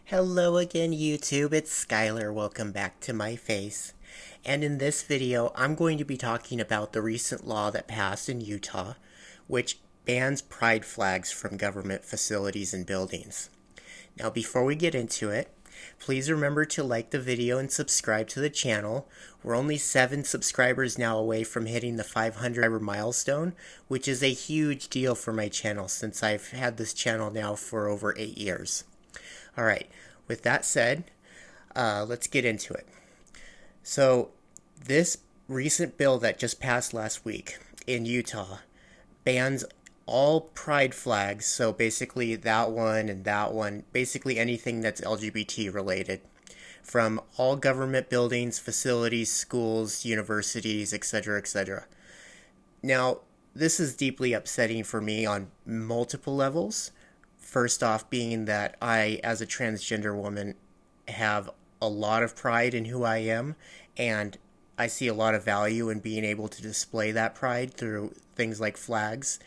Hello again, YouTube. It's Skylar. Welcome back to my face. And in this video, I'm going to be talking about the recent law that passed in Utah, which bans pride flags from government facilities and buildings. Now, before we get into it, please remember to like the video and subscribe to the channel. We're only 7 subscribers now away from hitting the 500 subscriber milestone, which is a huge deal for my channel since I've had this channel now for over 8 years. Alright, with that said, let's get into it. So, this recent bill that just passed last week in Utah bans all pride flags, so basically that one, basically anything that's LGBT related, from all government buildings, facilities, schools, universities, etc., etc. Now, this is deeply upsetting for me on multiple levels. First off, being that I, as a transgender woman, have a lot of pride in who I am, and I see a lot of value in being able to display that pride through things like flags,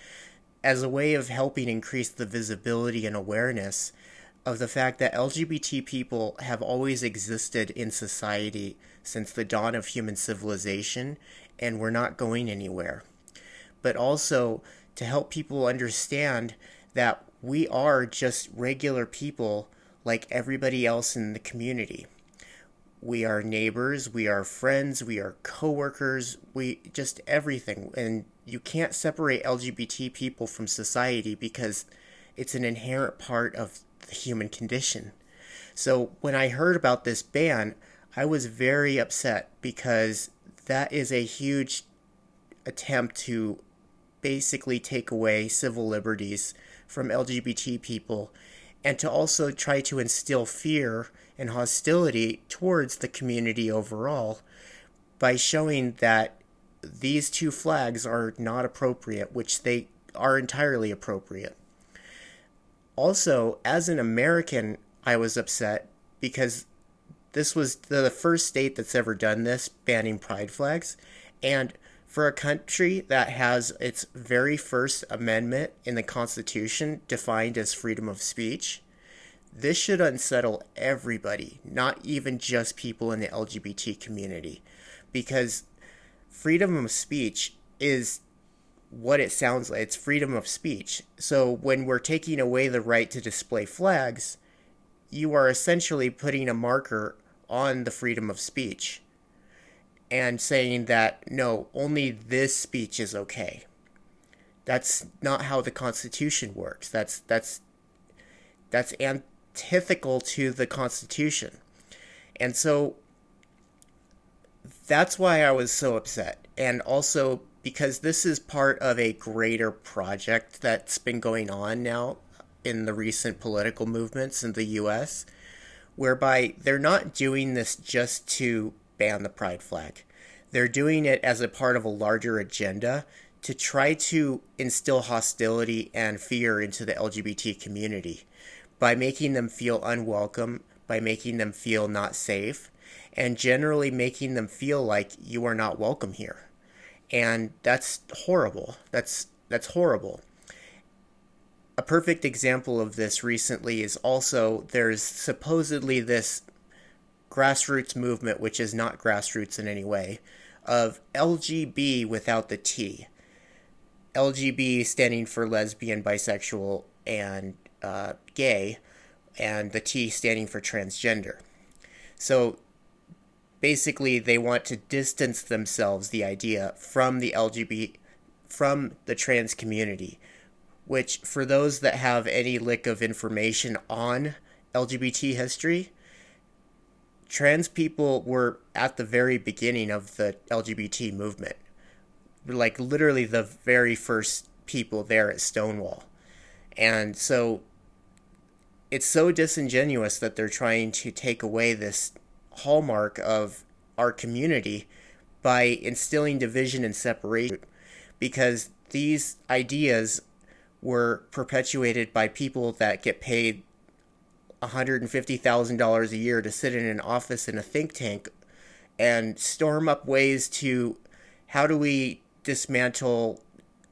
as a way of helping increase the visibility and awareness of the fact that LGBT people have always existed in society since the dawn of human civilization, and we're not going anywhere. But also to help people understand that we are just regular people like everybody else in the community. We are neighbors, we are friends, we are coworkers, we just everything. And you can't separate LGBT people from society because it's an inherent part of the human condition. So when I heard about this ban, I was very upset because that is a huge attempt to basically take away civil liberties from LGBT people, and to also try to instill fear and hostility towards the community overall by showing that these two flags are not appropriate, which they are entirely appropriate. Also, as an American, I was upset because this was the first state that's ever done this, banning pride flags, and for a country that has its very first amendment in the Constitution defined as freedom of speech, this should unsettle everybody, not even just people in the LGBT community, because freedom of speech is what it sounds like. It's freedom of speech. So when we're taking away the right to display flags, you are essentially putting a marker on the freedom of speech and saying that, no, only this speech is okay. That's not how the Constitution works. That's antithetical to the Constitution. And so that's why I was so upset. And also because this is part of a greater project that's been going on now in the recent political movements in the US, whereby they're not doing this just to ban the pride flag. They're doing it as a part of a larger agenda to try to instill hostility and fear into the LGBT community by making them feel unwelcome, by making them feel not safe, and generally making them feel like you are not welcome here. And that's horrible. That's horrible. A perfect example of this recently is also there's supposedly this grassroots movement, which is not grassroots in any way, of LGB without the T. LGB standing for lesbian, bisexual, and gay, and the T standing for transgender. So basically they want to distance themselves, the idea, from the from the trans community, which for those that have any lick of information on LGBT history, trans people were at the very beginning of the LGBT movement. Like literally the very first people there at Stonewall. And so it's so disingenuous that they're trying to take away this hallmark of our community by instilling division and separation, because these ideas were perpetuated by people that get paid $150,000 a year to sit in an office in a think tank and storm up ways to, how do we dismantle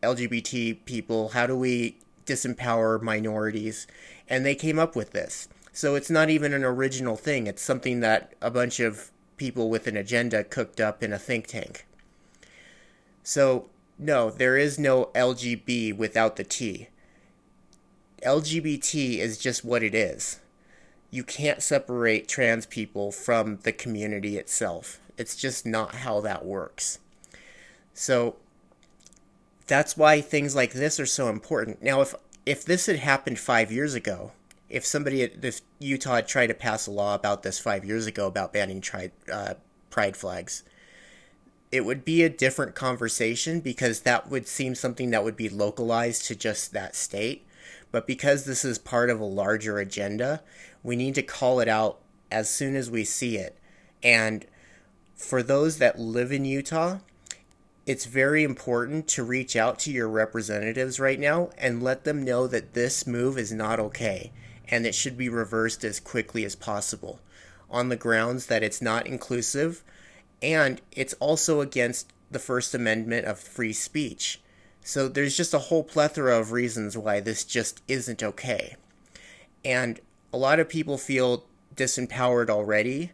LGBT people? How do we disempower minorities? And they came up with this. So it's not even an original thing. It's something that a bunch of people with an agenda cooked up in a think tank. So, no, there is no LGB without the T. LGBT is just what it is. You can't separate trans people from the community itself. It's just not how that works. So, that's why things like this are so important. Now, if this had happened 5 years ago, if Utah had tried to pass a law about this 5 years ago about banning pride flags, it would be a different conversation because that would seem something that would be localized to just that state. But because this is part of a larger agenda, we need to call it out as soon as we see it. And for those that live in Utah, it's very important to reach out to your representatives right now and let them know that this move is not okay and it should be reversed as quickly as possible on the grounds that it's not inclusive and it's also against the First Amendment of free speech. So there's just a whole plethora of reasons why this just isn't okay. And a lot of people feel disempowered already,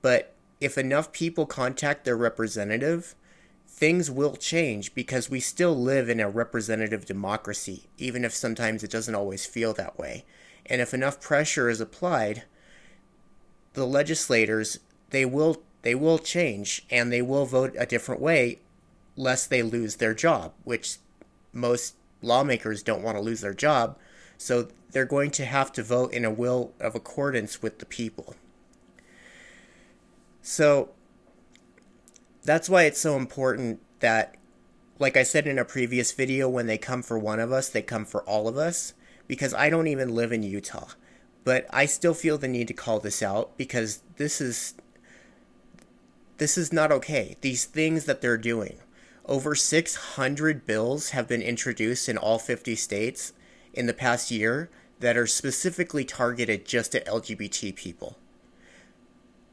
but if enough people contact their representative, things will change because we still live in a representative democracy, even if sometimes it doesn't always feel that way. And if enough pressure is applied, the legislators, they will change and they will vote a different way lest they lose their job, which most lawmakers don't want to lose their job. So they're going to have to vote in a will of accordance with the people. So that's why it's so important that, like I said in a previous video, when they come for one of us, they come for all of us, because I don't even live in Utah. But I still feel the need to call this out because this is not okay. These things that they're doing. Over 600 bills have been introduced in all 50 states in the past year that are specifically targeted just at LGBT people.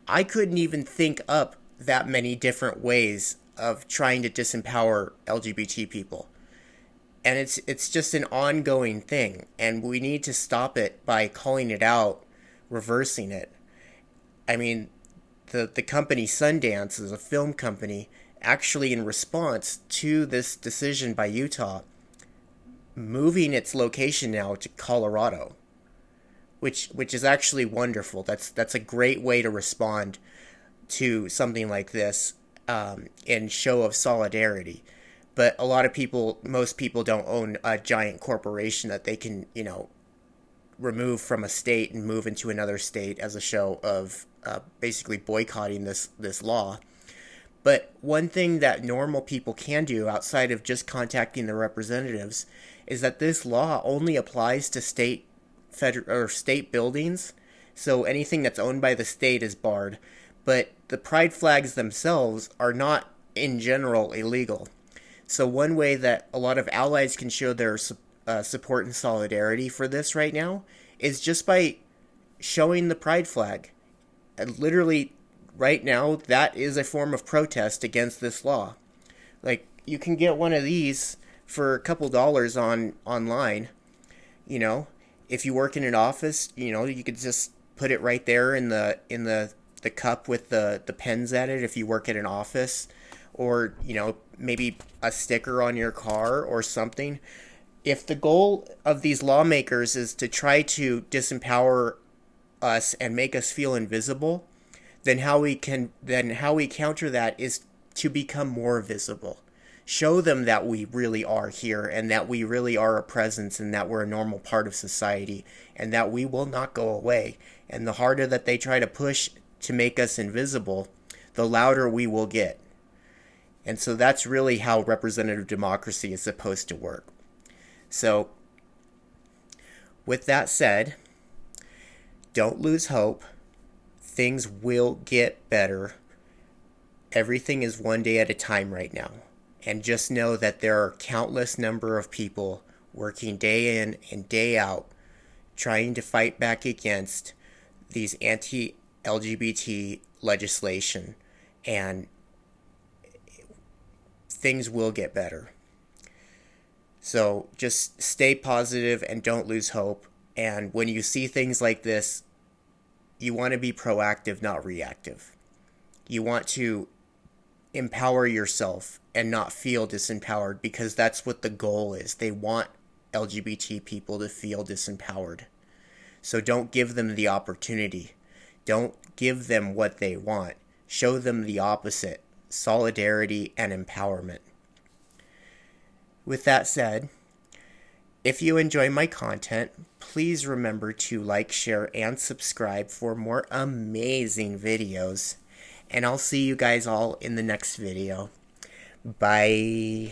I couldn't even think up that many different ways of trying to disempower LGBT people. And it's just an ongoing thing, and we need to stop it by calling it out, reversing it. I mean, the company Sundance is a film company, actually in response to this decision by Utah, moving its location now to Colorado, which is actually wonderful. That's a great way to respond to something like this in show of solidarity. But a lot of people, most people don't own a giant corporation that they can, remove from a state and move into another state as a show of basically boycotting this law. But one thing that normal people can do outside of just contacting their representatives is that this law only applies to state buildings. So anything that's owned by the state is barred. But the pride flags themselves are not, in general, illegal. So one way that a lot of allies can show their support and solidarity for this right now is just by showing the pride flag. And literally, right now, that is a form of protest against this law. Like, you can get one of these for a couple dollars online. If you work in an office, you could just put it right there in the cup with the pens at it if you work at an office, or maybe a sticker on your car or something. If the goal of these lawmakers is to try to disempower us and make us feel invisible, then how we counter that is to become more visible. Show them that we really are here and that we really are a presence and that we're a normal part of society and that we will not go away. And the harder that they try to push to make us invisible, the louder we will get. And so that's really how representative democracy is supposed to work. So, with that said, don't lose hope. Things will get better. Everything is one day at a time right now. And just know that there are countless number of people working day in and day out trying to fight back against these anti-LGBT legislation, and things will get better. So just stay positive and don't lose hope. And when you see things like this, You want to be proactive, not reactive. You want to empower yourself and not feel disempowered, because that's what the goal is. They want LGBT people to feel disempowered. So don't give them the opportunity. Don't give them what they want. Show them the opposite: solidarity and empowerment. With that said, if you enjoy my content, please remember to like, share, and subscribe for more amazing videos. And I'll see you guys all in the next video. Bye.